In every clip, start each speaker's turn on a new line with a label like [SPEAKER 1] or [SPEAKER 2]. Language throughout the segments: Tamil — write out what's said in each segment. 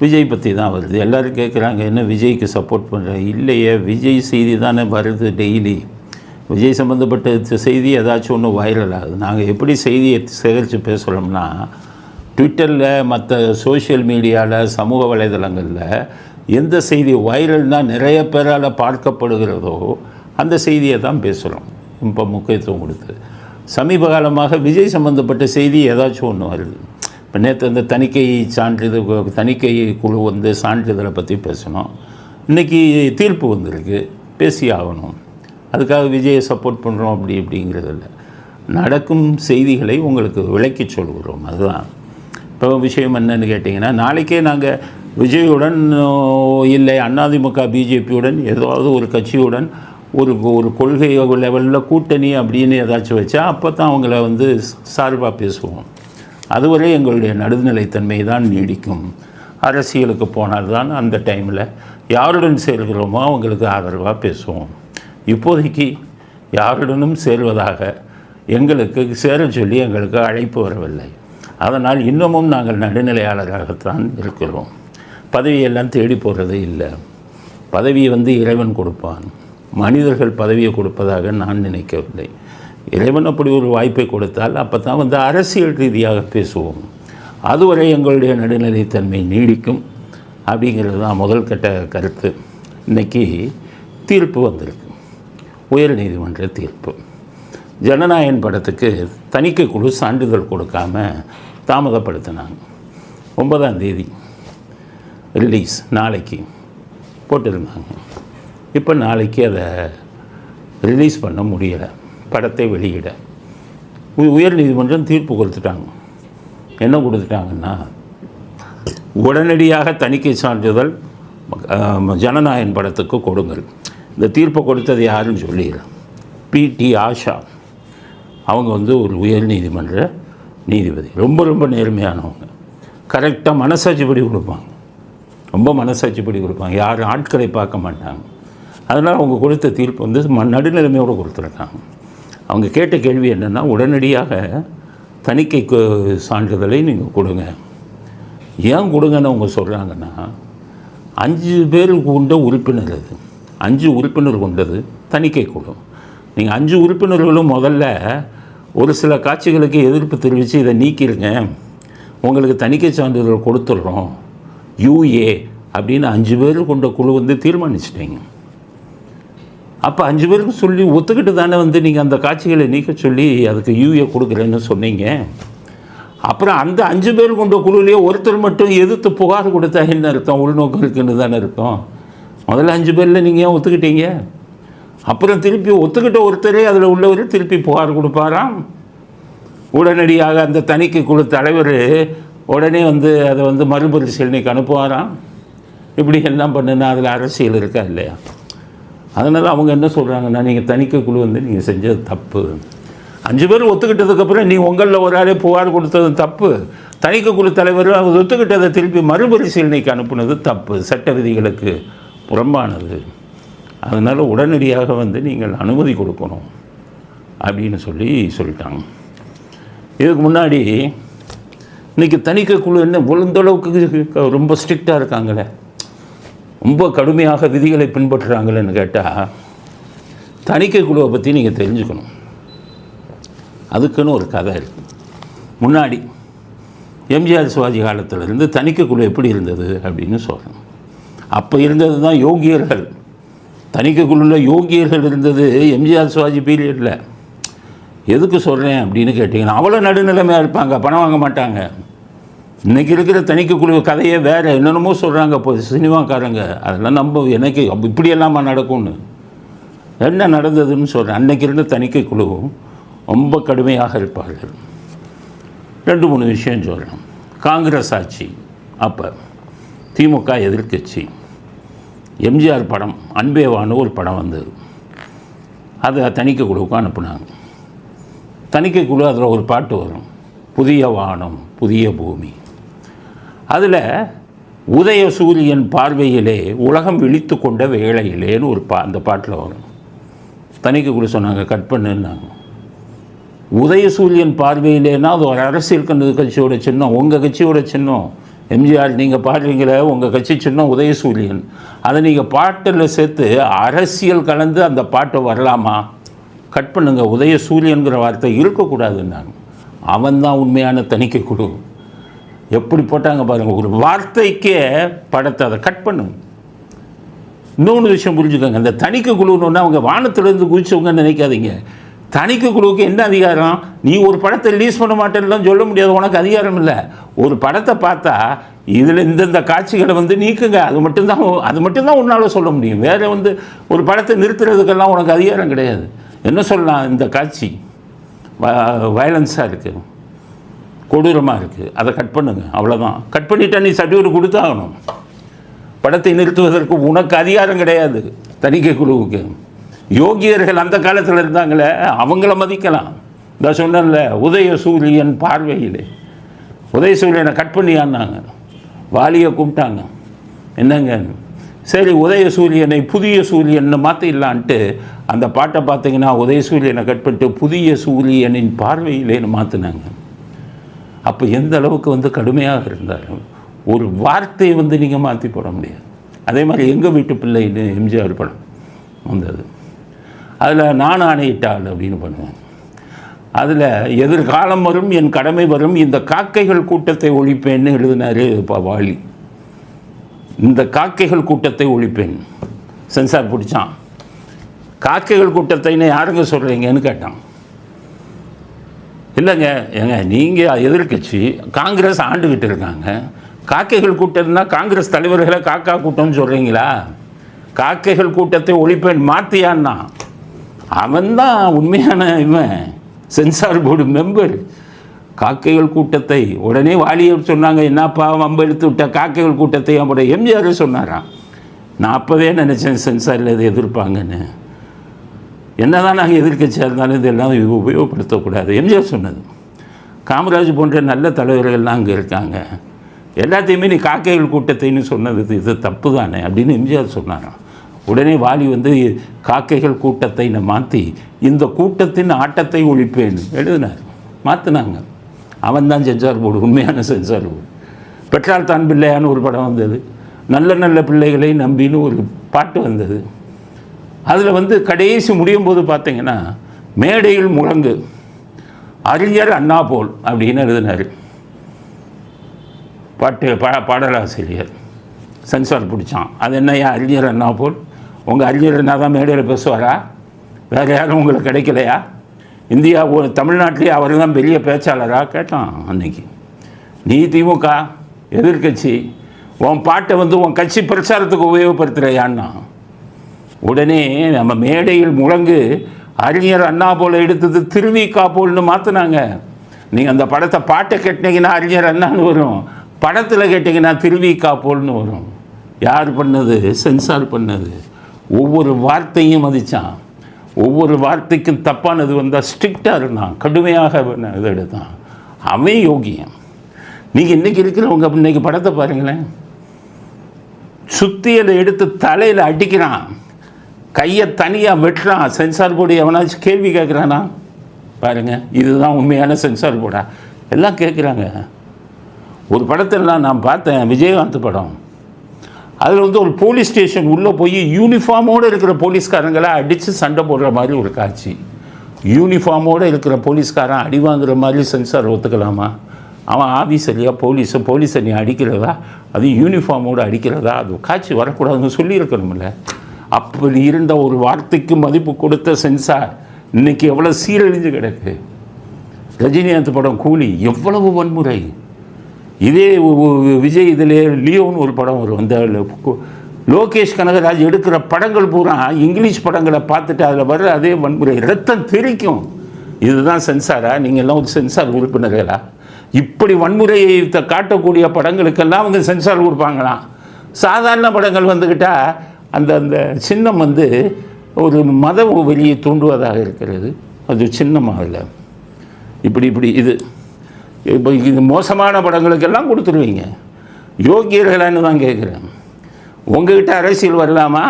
[SPEAKER 1] விஜய் பற்றி தான் வருது. எல்லோரும் கேட்குறாங்க, என்ன விஜய்க்கு சப்போர்ட் பண்ணுறேன்? இல்லையே, விஜய் செய்தி தானே வருது டெய்லி. விஜய் சம்மந்தப்பட்ட செய்தி ஏதாச்சும் ஒன்று வைரல் ஆகுது. நாங்கள் எப்படி செய்தியை சேகரித்து பேசுகிறோம்னா, ட்விட்டரில், மற்ற சோஷியல் மீடியாவில், சமூக வலைதளங்களில் எந்த செய்தி வைரல்னால் நிறைய பேரால் பார்க்கப்படுகிறதோ அந்த செய்தியை தான் பேசுகிறோம். இப்போ முக்கியத்துவம் கொடுத்து சமீப காலமாக விஜய் சம்மந்தப்பட்ட செய்தி ஏதாச்சும் ஒன்று வருது. இப்போ நேற்று அந்த தணிக்கை குழு வந்து சான்றிதழை பற்றி பேசணும். இன்றைக்கி தீர்ப்பு வந்திருக்கு, பேசி ஆகணும். அதுக்காக விஜயை சப்போர்ட் பண்ணுறோம் இப்படிங்கிறதில்ல. நடக்கும் செய்திகளை உங்களுக்கு விளக்கி சொல்கிறோம். அதுதான் இப்போ விஷயம். என்னன்னு கேட்டிங்கன்னா, நாளைக்கே நாங்கள் விஜயுடன் இல்லை அதிமுக பிஜேபியுடன் ஏதாவது ஒரு கட்சியுடன் ஒரு கொள்கை லெவலில் கூட்டணி அப்படின்னு ஏதாச்சும் வச்சா அப்போ தான் அவங்கள வந்து சார்பாக பேசுவோம். அதுவரை எங்களுடைய நடுநிலைத்தன்மை தான் நீடிக்கும். அரசியலுக்கு போனால்தான் அந்த டைமில் யாருடன் சேர்கிறோமோ அவங்களுக்கு ஆதரவாக பேசுவோம். இப்போதைக்கு யாருடனும் சேர்வதாக எங்களுக்கு சேர சொல்லி எங்களுக்கு அழைப்பு வரவில்லை. அதனால் இன்னமும் நாங்கள் நடுநிலையாளராகத்தான் இருக்கிறோம். பதவியெல்லாம் தேடி போகிறதே இல்லை. பதவியை வந்து இறைவன் கொடுப்பான். மனிதர்கள் பதவியை கொடுப்பதாக நான் நினைக்கவில்லை. இறைவன் அப்படி ஒரு வாய்ப்பை கொடுத்தால் அப்போ தான் வந்து அரசியல் ரீதியாக பேசுவோம். அதுவரை எங்களுடைய நடுநிலைத்தன்மை நீடிக்கும் அப்படிங்கிறது தான் முதல் கட்ட கருத்து. இன்றைக்கி தீர்ப்பு வந்திருக்கு, உயர்நீதிமன்ற தீர்ப்பு. ஜனநாயகன் படத்துக்கு தணிக்கை குழு சான்றிதழ் கொடுக்காம தாமதப்படுத்தினாங்க. 9ஆம் தேதி ரிலீஸ் நாளைக்கு போட்டிருந்தாங்க. இப்போ நாளைக்கு அதை ரிலீஸ் பண்ண முடியலை, படத்தை வெளியிட. உயர்நீதிமன்றம் தீர்ப்பு கொடுத்துட்டாங்க. என்ன கொடுத்துட்டாங்கன்னா, உடனடியாக தணிக்கை சான்றிதழ் ஜனநாயகன் படத்துக்கு கொடுங்கள். இந்த தீர்ப்பை கொடுத்தது யாருன்னு சொல்லிடுறேன். பிடி ஆஷா அவங்க வந்து ஒரு உயர்நீதிமன்ற நீதிபதி. ரொம்ப நேர்மையானவங்க. கரெக்டாக மனசாட்சிப்படி கொடுப்பாங்க. ரொம்ப மனசாட்சிப்படி கொடுப்பாங்க. யாரும் ஆட்களை பார்க்க மாட்டாங்க. அதனால் அவங்க கொடுத்த தீர்ப்பு வந்து நடுநிலைமையோடு கொடுத்துருக்காங்க. அவங்க கேட்ட கேள்வி என்னென்னா, உடனடியாக தணிக்கைக்கு சான்றிதழை நீங்கள் கொடுங்க. ஏன் கொடுங்கன்னு அவங்க சொல்கிறாங்கன்னா, 5 பேர் கொண்ட உறுப்பினர் அது. 5 உறுப்பினர் கொண்டது தணிக்கை குழு. நீங்கள் 5 உறுப்பினர்களும் முதல்ல ஒரு சில காட்சிகளுக்கு எதிர்ப்பு தெரிவித்து இதை நீக்கிடுங்க, உங்களுக்கு தணிக்கை சான்றிதழ் கொடுத்துட்றோம் யூஏ அப்படின்னு 5 பேர் கொண்ட குழு வந்து தீர்மானிச்சிட்டீங்க. அப்போ 5 பேருக்கு சொல்லி ஒத்துக்கிட்டு தானே வந்து நீங்கள் அந்த காட்சிகளை நீக்க சொல்லி அதுக்கு யூஏ கொடுக்குறேன்னு சொன்னீங்க. அப்புறம் அந்த 5 பேர் கொண்ட குழுவிலேயே ஒருத்தர் மட்டும் எதிர்த்து புகார் கொடுத்தா என்ன அர்த்தம்? உள்நோக்கம் இருக்குன்னு தானே இருக்கும். முதல்ல 5 பேரில் நீங்கள் ஏன் ஒத்துக்கிட்டீங்க? அப்புறம் திருப்பி ஒத்துக்கிட்ட ஒருத்தரே அதில் உள்ளவர் திருப்பி புகார் கொடுப்பாராம். உடனடியாக அந்த தணிக்கை குழு தலைவர் உடனே வந்து அதை வந்து மறுபரிசீலனைக்கு அனுப்புவாராம். இப்படி எல்லாம் பண்ணுன்னா அதில் அரசியல் இருக்கா இல்லையா? அதனால் அவங்க என்ன சொல்கிறாங்கன்னா, நீங்கள் தணிக்கை குழு வந்து நீங்கள் செஞ்சது தப்பு. 5 பேர் ஒத்துக்கிட்டதுக்கப்புறம் நீ உங்களில் ஒரு ஆளே புகார் கொடுத்தது தப்பு. தணிக்கை குழு தலைவர் அவர் ஒத்துக்கிட்டதை திருப்பி மறுபரிசீலனைக்கு அனுப்புனது தப்பு, சட்ட விதிகளுக்கு புறம்பானது. அதனால் உடனடியாக வந்து நீங்கள் அனுமதி கொடுக்கணும் அப்படின்னு சொல்லிட்டாங்க. இதுக்கு முன்னாடி இன்றைக்கி தணிக்கை குழு என்ன விழுந்தளவுக்கு ரொம்ப ஸ்ட்ரிக்டாக இருக்காங்களே, ரொம்ப கடுமையாக விதிகளை பின்பற்றுறாங்களேன்னு கேட்டால், தணிக்கை குழுவை பற்றி நீங்கள் தெரிஞ்சுக்கணும். அதுக்குன்னு ஒரு கதை இருக்குது. முன்னாடி எம்ஜிஆர் சிவாஜி காலத்திலேருந்து தணிக்கை குழு எப்படி இருந்தது அப்படின்னு சொல்லணும். அப்போ இருந்தது தான் யோகியர்கள். தணிக்கை குழுவில் யோகியர்கள் இருந்தது எம்ஜிஆர் சிவாஜி பீரியடில். எதுக்கு சொல்கிறேன் அப்படின்னு கேட்டிங்கன்னா, அவ்வளோ நடுநிலைமையாக இருப்பாங்க, பணம் வாங்க மாட்டாங்க. இன்றைக்கி இருக்கிற தணிக்கை குழு கதையே வேறு, என்னென்னமோ சொல்கிறாங்க இப்போ சினிமாக்காரங்க. அதெல்லாம் எனக்கு இப்படியெல்லாமா நடக்கும்னு என்ன நடந்ததுன்னு சொல்கிறேன். அன்றைக்கி இருந்த தணிக்கை குழுவும் ரொம்ப கடுமையாக இருப்பார்கள். 2-3 விஷயம் சொல்கிறேன். காங்கிரஸ் ஆட்சி, அப்போ திமுக எதிர்க்கட்சி. எம்ஜிஆர் படம் அன்பேவான்னு ஒரு படம் வந்தது. அதை தணிக்கை குழுவுக்கு அனுப்புனாங்க. தணிக்கை குழு அதில் ஒரு பாட்டு வரும், புதிய வானம் புதிய பூமி. அதில் உதய சூரியன் பார்வையிலே உலகம் விழித்து கொண்ட வேளையிலேன்னு ஒரு அந்த பாட்டில் வரும். தணிக்கை குழு சொன்னாங்க கட் பண்ணுன்னாங்க. உதய சூரியன் பார்வையிலேன்னா அது ஒரு அரசியல் கட்சியோட சின்னம், உங்கள் கட்சியோட சின்னம். எம்ஜிஆர் நீங்கள் பாடுறீங்களே உங்கள் கட்சி சின்ன உதயசூரியன், அதை நீங்கள் பாட்டில் சேர்த்து அரசியல் கலந்து அந்த பாட்டை வரலாமா? கட் பண்ணுங்க. உதயசூரியன்கிற வார்த்தை இருக்கக்கூடாதுன்னாங்க. அவன் தான் உண்மையான தணிக்கை குழு. எப்படி போட்டாங்க பாருங்கள், ஒரு வார்த்தைக்கே படத்தை அதை கட் பண்ணுங்க. இன்னொன்று விஷயம் புரிஞ்சுக்கோங்க, இந்த தணிக்கை குழுன்னு அவங்க வானத்திலேருந்து குதிச்சவங்கன்னு நினைக்காதீங்க. தணிக்கை குழுவுக்கு என்ன அதிகாரம்? நீ ஒரு படத்தை ரிலீஸ் பண்ண மாட்டேன்லாம் சொல்ல முடியாது, உனக்கு அதிகாரம் இல்லை. ஒரு படத்தை பார்த்தா இதில் இந்தந்த காட்சிகளை நீக்குங்க, அது மட்டும்தான் உன்னால் சொல்ல முடியும். வேறு ஒரு படத்தை நிறுத்துறதுக்கெல்லாம் உனக்கு அதிகாரம் கிடையாது. என்ன சொல்லலாம், இந்த காட்சி வயலன்ஸாக இருக்குது, கொடூரமாக இருக்குது, அதை கட் பண்ணுங்க, அவ்வளோதான். கட் பண்ணிட்டா நீ சர்டிஃபிகேட் கொடுத்தாகணும். படத்தை நிறுத்துவதற்கு உனக்கு அதிகாரம் கிடையாது. தணிக்கை குழுவுக்கு யோகியர்கள் அந்த காலத்தில் இருந்தாங்களே, அவங்கள மதிக்கலாம். இந்த சொன்னல உதயசூரியன் பார்வையிலே, உதயசூரியனை கட் பண்ணியான்னாங்க, வாலியை கூப்பிட்டாங்க. என்னங்க, சரி உதயசூரியனை புதிய சூரியன்னு மாற்றிடலான்ட்டு அந்த பாட்டை பார்த்தீங்கன்னா உதயசூரியனை கட் பண்ணிட்டு புதிய சூரியனின் பார்வையிலேன்னு மாற்றினாங்க. அப்போ எந்த அளவுக்கு கடுமையாக இருந்தாலும் ஒரு வார்த்தையை நீங்கள் மாற்றி போட முடியாது. அதே மாதிரி எங்கள் வீட்டு பிள்ளைன்னு எம்ஜிஆர் படம் வந்தது, அதில் நான் ஆணையிட்டாள் அப்படின்னு பண்ணுவேன். அதில் எதிர்காலம் வரும், என் கடமை வரும், இந்த காக்கைகள் கூட்டத்தை ஒழிப்பேன்னு எழுதினார் வாலி. இந்த காக்கைகள் கூட்டத்தை ஒழிப்பேன், சென்சார் பிடிச்சான். காக்கைகள் கூட்டத்தைன்னு யாருங்க சொல்கிறீங்கன்னு கேட்டான். இல்லைங்க, ஏங்க நீங்கள் எதிர்கட்சி, காங்கிரஸ் ஆண்டுக்கிட்டு இருக்காங்க, காக்கைகள் கூட்டம்னா காங்கிரஸ் தலைவர்களை காக்கா கூட்டம்னு சொல்கிறீங்களா? காக்கைகள் கூட்டத்தை ஒழிப்பேன் மாற்றியான்னா அவன்தான் உண்மையான இவன் சென்சார் போர்டு மெம்பர். காக்கைகள் கூட்டத்தை உடனே வாலியை சொன்னாங்க, என்னப்பா வம்பு எடுத்து விட்ட காக்கைகள் கூட்டத்தை அப்படி எம்ஜிஆர் சொன்னாராம். நான் அப்போவே நினச்சேன் சென்சாரில் இதை எதிர்ப்பாங்கன்னு. என்ன தான் நாங்கள் எதிர்க்கட்சியாக இருந்தாலும் இதெல்லாம் உபயோகப்படுத்தக்கூடாது. எம்ஜிஆர் சொன்னது. காமராஜ் போன்ற நல்ல தலைவர்கள்லாம் அங்கே இருக்காங்க, எல்லாத்தையுமே நீ காக்கைகள் கூட்டத்தைன்னு சொன்னது இது தப்பு தானே அப்படின்னு எம்ஜிஆர் சொன்னாராம். உடனே வாலி காக்கைகள் கூட்டத்தை நான் மாற்றி இந்த கூட்டத்தின் ஆட்டத்தை ஒழிப்பேன் எழுதினார், மாற்றினாங்க. அவன் தான் சென்சார் போர்டு, உண்மையான சென்சார் போர்டு. பெற்றால் தான் பிள்ளையான்னு ஒரு படம் வந்தது, நல்ல நல்ல பிள்ளைகளை நம்பின்னு ஒரு பாட்டு வந்தது. அதில் கடைசி முடியும் போது பார்த்தீங்கன்னா மேடையில் முழங்கு அறிஞர் அண்ணா போல் அப்படின்னு எழுதினார் பாடலாசிரியர். சென்சார் பிடிச்சான். அது என்னையா அறிஞர் அண்ணா போல்? உங்கள் அறிஞர் அண்ணா தான் மேடையில் பேசுவாரா? வேறு யாரும் உங்களுக்கு கிடைக்கலையா? இந்தியா தமிழ்நாட்டிலே அவர் தான் பெரிய பேச்சாளராக கேட்டான் அன்னைக்கு. நீ திமுக எதிர்கட்சி, உன் பாட்டை உன் கட்சி பிரச்சாரத்துக்கு உபயோகப்படுத்துகிறையான்னா உடனே நம்ம மேடையில் முழங்கு அறிஞர் அண்ணா போல் எடுத்தது திருவிக்கா போல்னு மாற்றினாங்க. நீங்கள் அந்த படத்தை பாட்டை கேட்டிங்கன்னா அறிஞர் அண்ணான்னு வரும், படத்தில் கேட்டிங்கன்னா திருவிக்கா போல்னு வரும். யார் பண்ணது? சென்சார் பண்ணது. ஒவ்வொரு வார்த்தையும் மதித்தான், ஒவ்வொரு வார்த்தைக்கும் தப்பானது வந்தால் ஸ்ட்ரிக்டாக இருந்தான், கடுமையாக இது எடுத்தான். அவன் யோகியம். நீங்கள் இன்றைக்கி இருக்கிறவங்க இன்றைக்கி படத்தை பாருங்களேன், சுத்தியலை எடுத்து தலையில் அடிக்கிறான், கையை தனியாக வெட்டுறான். சென்சார் போர்டு எவனாச்சும் கேள்வி கேட்குறானா? பாருங்கள், இதுதான் உண்மையான சென்சார் போர்டா? எல்லாம் கேட்குறாங்க. ஒரு படத்தெல்லாம் நான் பார்த்தேன், விஜயகாந்த் படம். அதில் ஒரு போலீஸ் ஸ்டேஷன் உள்ளே போய் யூனிஃபார்மோடு இருக்கிற போலீஸ்காரங்களை அடித்து சண்டை போடுற மாதிரி ஒரு காட்சி. யூனிஃபார்மோடு இருக்கிற போலீஸ்காரன் அடி வாங்குற மாதிரி சென்சார் ஒத்துக்கலாமா? அவன் ஆஃபீஸரியா போலீஸை நீ அடிக்கிறதா? அது யூனிஃபார்மோடு அடிக்கிறதா? அது காட்சி வரக்கூடாதுன்னு சொல்லியிருக்கணும்ல. அப்படி இருந்த ஒரு வார்த்தைக்கு மதிப்பு கொடுத்த சென்சார் இன்றைக்கி எவ்வளோ சீரழிஞ்சு கிடக்கு. ரஜினிகாந்த் படம் கூலி, எவ்வளவு வன்முறை. இதே விஜய் இதில் லியோன்னு ஒரு படம் வரும், அந்த லோகேஷ் கனகராஜ் எடுக்கிற படங்கள் பூரா இங்கிலீஷ் படங்களை பார்த்துட்டு அதில் வர்ற அதே வன்முறை, ரத்தம் தெரிக்கும். இதுதான் சென்சாரா? நீங்கள் எல்லாம் ஒரு சென்சார் உறுப்பினர்களா? இப்படி வன்முறையை காட்டக்கூடிய படங்களுக்கெல்லாம் அவங்க சென்சார் கொடுப்பாங்களாம். சாதாரண படங்கள் வந்துக்கிட்டால் அந்த அந்த சின்னம் ஒரு மத வெளியை தூண்டுவதாக இருக்கிறது, அது சின்னமாக இப்படி இது இப்போ இது மோசமான படங்களுக்கெல்லாம் கொடுத்துருவீங்க. யோகியர்களான்னு தான் கேட்குறேன். உங்கள்கிட்ட அரசியல் வரலாமா?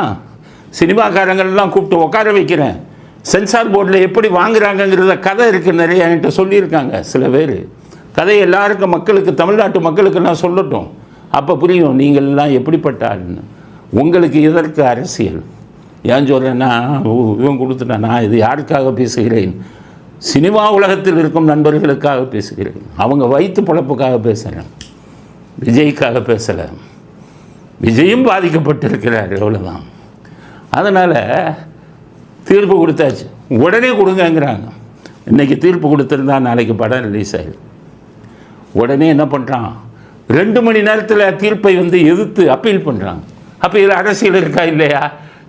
[SPEAKER 1] சினிமாக்காரங்கள்லாம் கூப்பிட்டு உட்கார வைக்கிறேன். சென்சார் போர்டில் எப்படி வாங்குறாங்கங்கிறத கதை இருக்குது, நிறைய என்கிட்ட சொல்லியிருக்காங்க சில பேர். கதையை எல்லாருக்கும் மக்களுக்கு, தமிழ்நாட்டு மக்களுக்கு நான் சொல்லட்டும். அப்போ புரியும் நீங்கள்லாம் எப்படிப்பட்ட ஆளுன்னு. உங்களுக்கு எதற்கு அரசியல்? ஏன் சொல்கிறேன்னா, இவன் கொடுத்துட்டேன், நான் இது யாருக்காக பேசுகிறேன்? சினிமா உலகத்தில் இருக்கும் நண்பர்களுக்காக பேசுகிறேன். அவங்க வயிற்று பொழப்புக்காக பேசுகிறேன், விஜய்க்காக பேசலை. விஜயும் பாதிக்கப்பட்டிருக்கிறார், எவ்வளோதான். அதனால் தீர்ப்பு கொடுத்தாச்சு, உடனே கொடுங்கங்கிறாங்க. இன்றைக்கி தீர்ப்பு கொடுத்துருந்தா நாளைக்கு படம் ரிலீஸ் ஆகிடும். உடனே என்ன பண்ணுறான், 2 மணி நேரத்தில் தீர்ப்பை எதிர்த்து அப்பீல் பண்ணுறாங்க. அப்போ இது அரசியல் இருக்கா இல்லையா?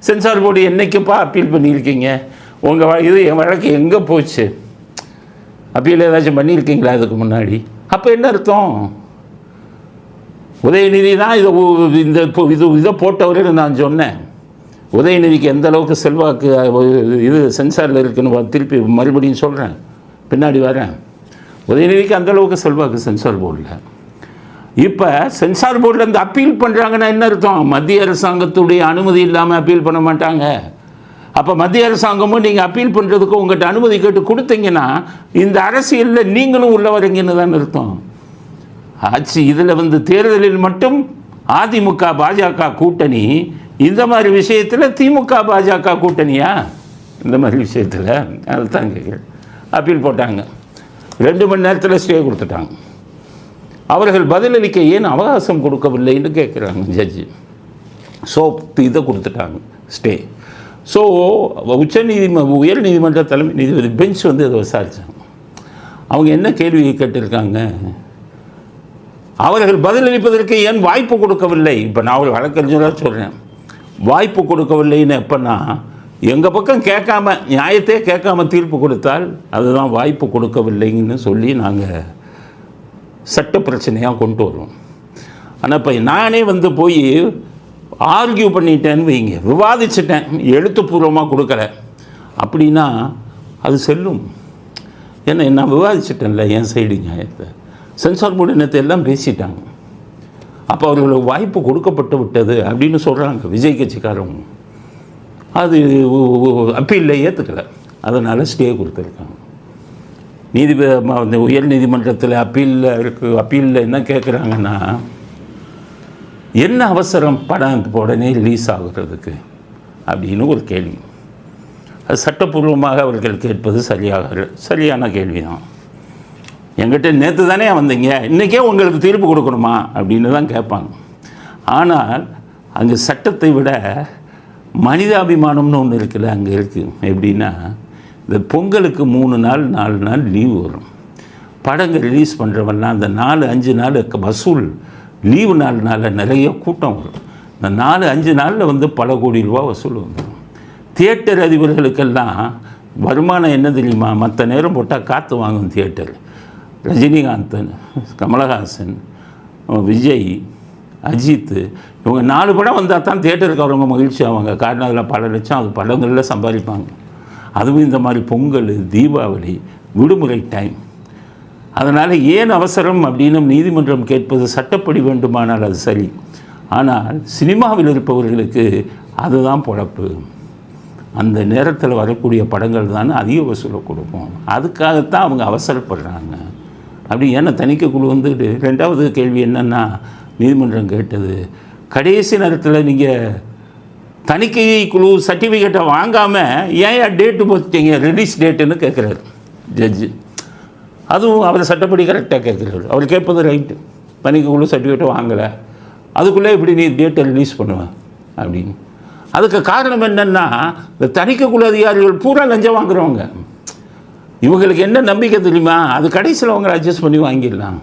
[SPEAKER 1] சென்சார் போர்டு என்றைக்குப்பா அப்பீல் பண்ணியிருக்கீங்க? உங்கள் இது என் வழக்கு எங்கே போச்சு? அப்பீல் ஏதாச்சும் பண்ணியிருக்கீங்களா இதுக்கு முன்னாடி? அப்போ என்ன அர்த்தம்? உதயநிதி தான் இதை போட்டவர்கள் நான் சொன்னேன். உதயநிதிக்கு எந்த அளவுக்கு செல்வாக்கு இது சென்சாரில் இருக்குன்னு திருப்பி மறுபடியும் சொல்கிறேன், பின்னாடி வரேன். உதயநிதிக்கு அந்தளவுக்கு செல்வாக்கு சென்சார் போர்டில். இப்போ சென்சார் போர்டில் அப்பீல் பண்ணுறாங்கன்னா என்ன அர்த்தம்? மத்திய அரசாங்கத்துடைய அனுமதி இல்லாமல் அப்பீல் பண்ண மாட்டாங்க. அப்போ மத்திய அரசாங்கமும் நீங்கள் அப்பீல் பண்ணுறதுக்கு உங்கள்கிட்ட அனுமதி கேட்டு கொடுத்தீங்கன்னா இந்த அரசியலில் நீங்களும் உள்ள வரீங்கன்னு தான் அர்த்தம். ஆட்சி இதில் தேர்தலில் மட்டும் அதிமுக பாஜக கூட்டணி, இந்த மாதிரி விஷயத்தில் திமுக பாஜக கூட்டணியா? இந்த மாதிரி விஷயத்தில் அதுதான் கேட்குறேன். அப்பீல் போட்டாங்க, 2 மணி நேரத்தில் ஸ்டே கொடுத்துட்டாங்க. அவர்கள் பதிலளிக்க ஏன் அவகாசம் கொடுக்கவில்லைன்னு கேட்குறாங்க ஜட்ஜி. ஸோ இதை கொடுத்துட்டாங்க, ஸ்டே. ஸோ உயர் நீதிமன்ற தலைமை நீதிபதி பெஞ்ச் இதை விசாரித்தாங்க. அவங்க என்ன கேள்வி கேட்டிருக்காங்க, அவர்கள் பதிலளிப்பதற்கு ஏன் வாய்ப்பு கொடுக்கவில்லை? இப்போ நான் ஒரு வழக்கறிஞராக சொல்கிறேன், வாய்ப்பு கொடுக்கவில்லைன்னு எப்போன்னா, எங்கள் பக்கம் கேட்காம நியாயத்தையே கேட்காம தீர்ப்பு கொடுத்தால் அதுதான் வாய்ப்பு கொடுக்கவில்லைங்கன்னு சொல்லி நாங்கள் சட்ட பிரச்சனையாக கொண்டு வருவோம். ஆனால் இப்போ நானே போய் ஆர்கியூ பண்ணிட்டேன்னு வைங்க, விவாதிச்சிட்டேன், எழுத்துப்பூர்வமாக கொடுக்கல அப்படின்னா அது செல்லும். ஏன்னா நான் விவாதிச்சிட்டேன்ல என் சைடு நியாயத்தை. சென்சார் போர்டு என்னத்தை எல்லாம் பேசிட்டாங்க. அப்போ அவர்களுக்கு வாய்ப்பு கொடுக்கப்பட்டு விட்டது அப்படின்னு சொல்கிறாங்க விஜய் கட்சிக்காரங்க. அது அப்பீலில் ஏற்றுக்கலை, அதனால் ஸ்டே கொடுத்துருக்காங்க. உயர் நீதிமன்றத்தில் அப்பீலில் இருக்குது. அப்பீலில் என்ன கேட்குறாங்கன்னா, என்ன அவசரம் படம் உடனே ரிலீஸ் ஆகுறதுக்கு அப்படின்னு ஒரு கேள்வி. அது சட்டப்பூர்வமாக அவர்கள் கேட்பது சரியான கேள்வி தான். என்கிட்ட நேற்று தானே வந்தீங்க, இன்றைக்கே உங்களுக்கு தீர்ப்பு கொடுக்கணுமா அப்படின்னு தான் கேட்பாங்க. ஆனால் அங்கே சட்டத்தை விட மனிதாபிமானம்னு ஒன்று இருக்குல்ல, அங்கே இருக்குது. எப்படின்னா, இந்த பொங்கலுக்கு 3 நாள் 4 நாள் லீவு வரும். படங்கள் ரிலீஸ் பண்ணுறவெல்லாம் அந்த 4-5 நாள் வசூல் லீவு நாள்னால நிறைய கூட்டம் வரும். இந்த 4-5 நாளில் பல கோடி ரூபா வசூல் வந்துடும். தியேட்டர் அதிபர்களுக்கெல்லாம் வருமானம் என்ன தெரியுமா? மற்ற நேரம் போட்டால் காற்று வாங்கும் தியேட்டர். ரஜினிகாந்தன், கமலஹாசன், விஜய், அஜித், இவங்க 4 படம் வந்தால் தான் தியேட்டருக்கு வரவங்க மகிழ்ச்சி ஆவாங்க. காரணம் அதில் பல லட்சம் அது படங்களில் சம்பாதிப்பாங்க. அதுவும் இந்த மாதிரி பொங்கல், தீபாவளி, விடுமுறை டைம். அதனால் ஏன் அவசரம் அப்படின்னு நீதிமன்றம் கேட்பது சட்டப்படி வேண்டுமானால் அது சரி. ஆனால் சினிமாவில் இருப்பவர்களுக்கு அதுதான் பொழப்பு. அந்த நேரத்தில் வரக்கூடிய படங்கள் தானே அதிக வசூலை கொடுப்போம். அதுக்காகத்தான் அவங்க அவசரப்படுறாங்க. அப்படி ஏன்னா தணிக்கைக்குழு 2வது கேள்வி என்னென்னா, நீதிமன்றம் கேட்டது, கடைசி நேரத்தில் நீங்கள் தணிக்கை குழு சர்டிஃபிகேட்டை வாங்காமல் ஏன் டேட்டு போட்டீங்க, ரிலீஸ் டேட்டுன்னு கேட்குறாரு ஜட்ஜு. அதுவும் அவர் சட்டப்படி கரெக்டாக கேட்குறாரு. அவர் கேட்பது ரைட்டு. தணிக்கை குழு சர்டிஃபிகேட்டை வாங்கலை, அதுக்குள்ளே எப்படி நீ டேட்டை ரிலீஸ் பண்ணுவேன் அப்படின்னு. அதுக்கு காரணம் என்னென்னா, இந்த தணிக்கை குழு அதிகாரிகள் பூரா லஞ்சம் வாங்குறவங்க. இவங்களுக்கு என்ன நம்பிக்கை தெரியுமா? அது கடைசியில் அவங்க அட்ஜஸ்ட் பண்ணி வாங்கிடலாம்.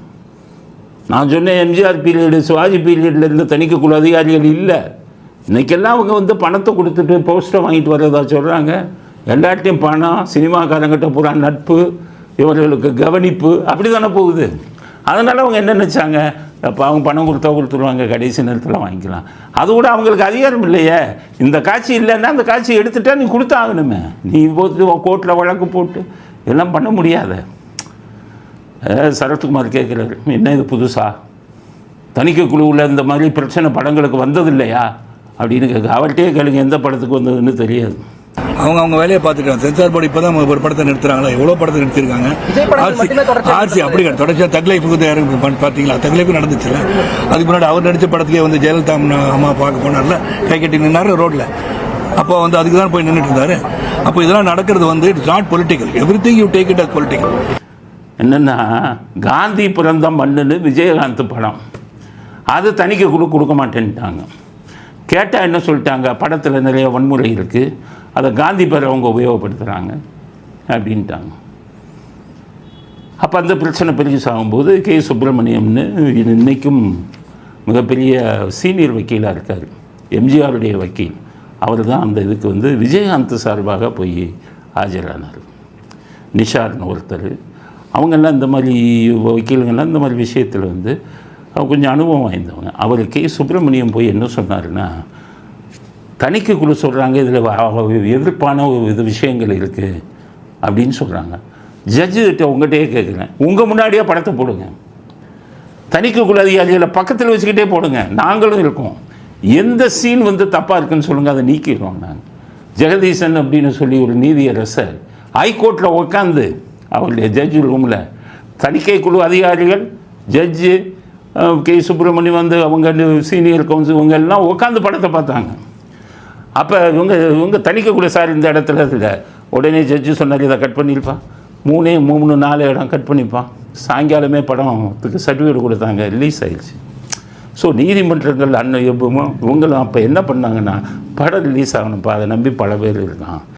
[SPEAKER 1] நான் சொன்னேன், எம்ஜிஆர் பீரியடு, சிவாஜி பீரியடில் இருந்த தணிக்கை குழு அதிகாரிகள் இல்லை. இன்றைக்கெல்லாம் அவங்க பணத்தை கொடுத்துட்டு போஸ்ட்டை வாங்கிட்டு வர்றதா சொல்கிறாங்க. எல்லார்ட்டையும் பணம், சினிமாக்காரங்கிட்ட பூரா நட்பு, இவர்களுக்கு கவனிப்பு, அப்படி தானே போகுது. அதனால் அவங்க என்ன நினச்சாங்க, அப்போ அவங்க பணம் கொடுத்துருவாங்க, கடைசி நேரத்தில் வாங்கிக்கலாம். அது கூட அவங்களுக்கு அதிகாரம் இல்லையே. இந்த காட்சி இல்லைன்னா அந்த காட்சி எடுத்துட்டா நீ கொடுத்தாகணுமே. நீ போட்டு கோர்ட்டில் வழக்கு போட்டு எல்லாம் பண்ண முடியாத. சரத்குமார் கேட்குறாரு, என்ன இது புதுசா, தணிக்கை குழுவில் இந்த மாதிரி பிரச்சனை படங்களுக்கு வந்தது இல்லையா அப்படின்னு கேட்க. அவர்கிட்டே கேளுங்க, எந்த படத்துக்கு வந்ததுன்னு தெரியாது.
[SPEAKER 2] அவங்க வேலையை பார்த்துட்டாங்க. சென்சார் போர்டு இப்போ தான் ஒரு படத்தை நிறுத்துறாங்களா, எவ்வளோ படத்தை நிறுத்திருக்காங்க. ஆர்சி அப்படி கிடையாது, தொடர்ச்சியாக தக்லைஃபுக்கு பார்த்தீங்களா, தக்லைஃபுக்கு நடந்துச்சுல்ல. அதுக்கு முன்னாடி அவர் நடித்த படத்துக்கே வந்து ஜெயலலிதா அம்மா பார்க்க போனார்ல, கை கட்டி நின்னாரு ரோட்டில். அப்போ வந்து அதுக்கு தான் போய் நின்றுட்டு இருந்தாரு. அப்போ இதெல்லாம் நடக்கிறது வந்து it's not political. Everything you take it as political.
[SPEAKER 1] என்னென்னா காந்தி பிறந்த மண்ணுன்னு விஜயகாந்த் படம், அது தணிக்கை கொடுக்க மாட்டேன்ட்டாங்க. கேட்டால் என்ன சொல்லிட்டாங்க, படத்தில் நிறைய வன்முறை இருக்குது, அதை காந்தி பேரை அவங்க உபயோகப்படுத்துகிறாங்க அப்படின்ட்டாங்க. அப்போ அந்த பிரச்சனை பெருசாகும்போது கே சுப்பிரமணியம்னு இன்றைக்கும் மிகப்பெரிய சீனியர் வக்கீலாக இருக்கார், எம்ஜிஆருடைய வக்கீல். அவர் தான் அந்த இதுக்கு வந்து விஜயகாந்த் சார்பாக போய் ஆஜரானார். நிஷார்னு ஒருத்தர். அவங்கெல்லாம் இந்த மாதிரி வக்கீலுங்கெல்லாம் இந்த மாதிரி விஷயத்தில் வந்து கொஞ்சம் அனுபவம் வாய்ந்தவங்க. அவர் கே சுப்பிரமணியம் போய் என்ன சொன்னார்னா, தணிக்கை குழு சொல்கிறாங்க இதில் எதிர்ப்பான இது விஷயங்கள் இருக்குது அப்படின்னு சொல்கிறாங்க. ஜட்ஜுக்கிட்ட உங்கள்கிட்டயே கேட்குறேன், உங்கள் முன்னாடியே படத்தை போடுங்க, தணிக்கை குழு அதிகாரிகளை பக்கத்தில் வச்சுக்கிட்டே போடுங்க, நாங்களும் இருக்கோம். எந்த சீன் வந்து தப்பாக இருக்குன்னு சொல்லுங்கள், அதை நீக்கிடுவோம். நாங்கள் ஜெகதீசன் அப்படின்னு சொல்லி ஒரு நீதியரசர் ஹைகோர்ட்டில் உட்காந்து அவருடைய ஜட்ஜு ரூமில் தணிக்கை குழு அதிகாரிகள், ஜட்ஜு கே சுப்பிரமணியம் வந்து அவங்க சீனியர் கவுன்சில் இவங்க எல்லாம் உட்காந்து படத்தை பார்த்தாங்க. அப்போ இவங்க தணிக்கை குழு சார் இந்த இடத்துல இல்லை, உடனே ஜட்ஜு சொன்னார் இதை கட் பண்ணியிருப்பான், 3-4 இடம் கட் பண்ணிப்பான். சாயங்காலமே படத்துக்கு சர்டிஃபிகேட் கொடுத்தாங்க, ரிலீஸ் ஆயிடுச்சு. ஸோ நீதிமன்றங்கள் எப்பவும் இவங்களும் அப்போ என்ன பண்ணாங்கன்னா, படம் ரிலீஸ் ஆகணும்ப்பா, அதை நம்பி பல பேர் இருக்கான்.